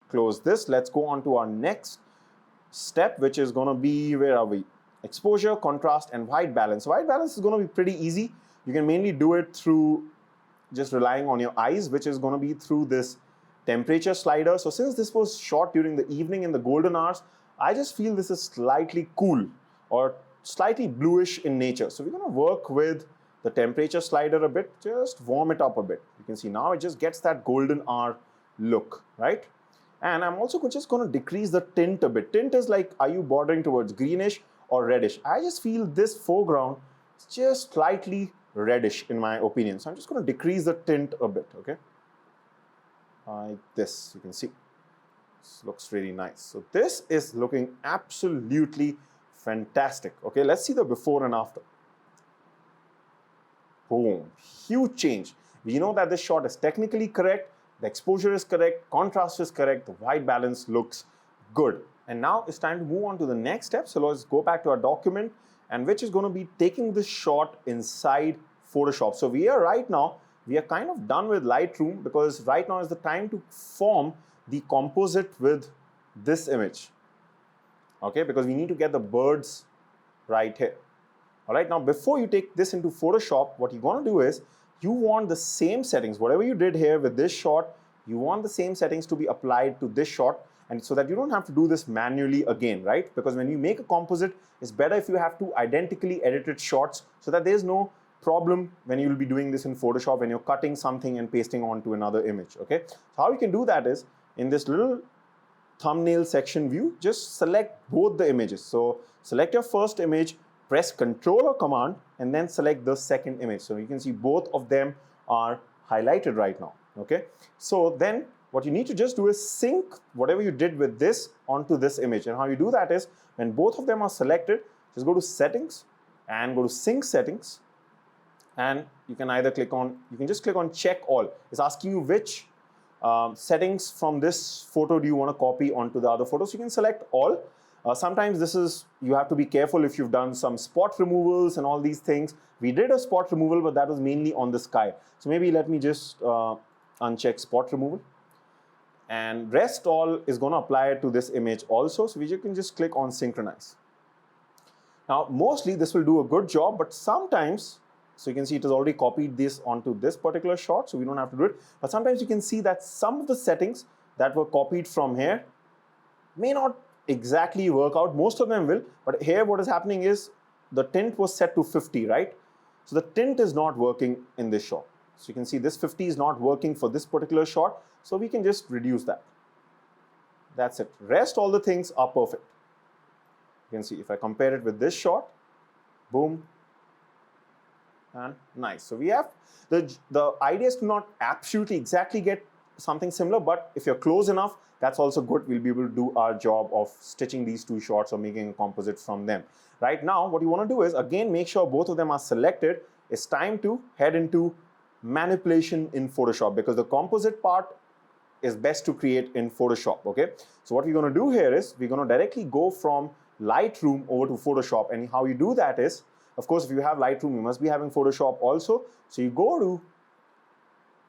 close this. Let's go on to our next step, which is going to be, where are we? Exposure, contrast, and white balance. White balance is going to be pretty easy. You can mainly do it through just relying on your eyes, which is going to be through this temperature slider. So since this was shot during the evening in the golden hours, I just feel this is slightly cool or slightly bluish in nature. So we're going to work with the temperature slider a bit, just warm it up a bit. You can see now it just gets that golden hour look, right? And I'm also just going to decrease the tint a bit. Tint is like, are you bordering towards greenish or reddish? I just feel this foreground is just slightly reddish in my opinion. So I'm just going to decrease the tint a bit, okay? Like this, you can see. This looks really nice. So this is looking absolutely fantastic. Okay, let's see the before and after. Boom, huge change. We know that this shot is technically correct, the exposure is correct, contrast is correct, the white balance looks good. And now it's time to move on to the next step. So let's go back to our document, and which is going to be taking this shot inside Photoshop. So we are kind of done with Lightroom, because right now is the time to form the composite with this image. Okay, because we need to get the birds right here. All right, now before you take this into Photoshop, what you're going to do is you want the same settings, whatever you did here with this shot, you want the same settings to be applied to this shot, and so that you don't have to do this manually again, right? Because when you make a composite, it's better if you have two identically edited shots, so that there's no problem when you'll be doing this in Photoshop when you're cutting something and pasting onto another image, okay? So how you can do that is, in this little thumbnail section view, just select both the images. So select your first image, press Ctrl or Command, and then select the second image. So you can see both of them are highlighted right now, okay? So then what you need to just do is sync whatever you did with this onto this image. And how you do that is, when both of them are selected, just go to Settings and go to Sync Settings, and you can either click on, you can just click on Check All. It's asking you which settings from this photo do you want to copy onto the other photo. So you can select all. Sometimes this is, you have to be careful if you've done some spot removals and all these things. We did a spot removal, but that was mainly on the sky. So maybe let me just uncheck spot removal. And rest all is going to apply to this image also. So you can just click on synchronize. Now, mostly this will do a good job, but sometimes, so you can see it has already copied this onto this particular shot, so we don't have to do it. But sometimes you can see that some of the settings that were copied from here may not exactly work out. Most of them will, but here what is happening is the tint was set to 50, right? So the tint is not working in this shot. So you can see this 50 is not working for this particular shot, so we can just reduce that. That's it. Rest all the things are perfect. You can see if I compare it with this shot, boom, and nice. So we have, the idea is to not absolutely exactly get something similar, but if you're close enough, that's also good. We'll be able to do our job of stitching these two shots or making a composite from them. Right now, what you want to do is, again, make sure both of them are selected. It's time to head into manipulation in Photoshop, because the composite part is best to create in Photoshop, okay? So what we're going to do here is, we're going to directly go from Lightroom over to Photoshop, and how you do that is, of course, if you have Lightroom, you must be having Photoshop also. So you go to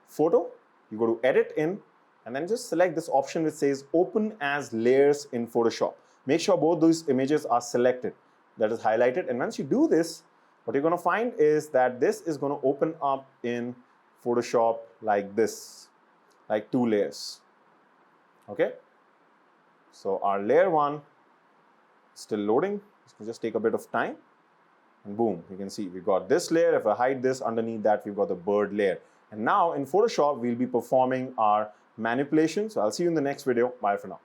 Photo, you go to Edit In, and then just select this option which says Open as Layers in Photoshop. Make sure both those images are selected, that is highlighted. And once you do this, what you're going to find is that this is going to open up in Photoshop like this, like two layers, okay? So our layer one is still loading. This will just take a bit of time. And boom, you can see we got this layer. If I hide this, underneath that we've got the bird layer. And now in Photoshop, we'll be performing our manipulation. So I'll see you in the next video. Bye for now.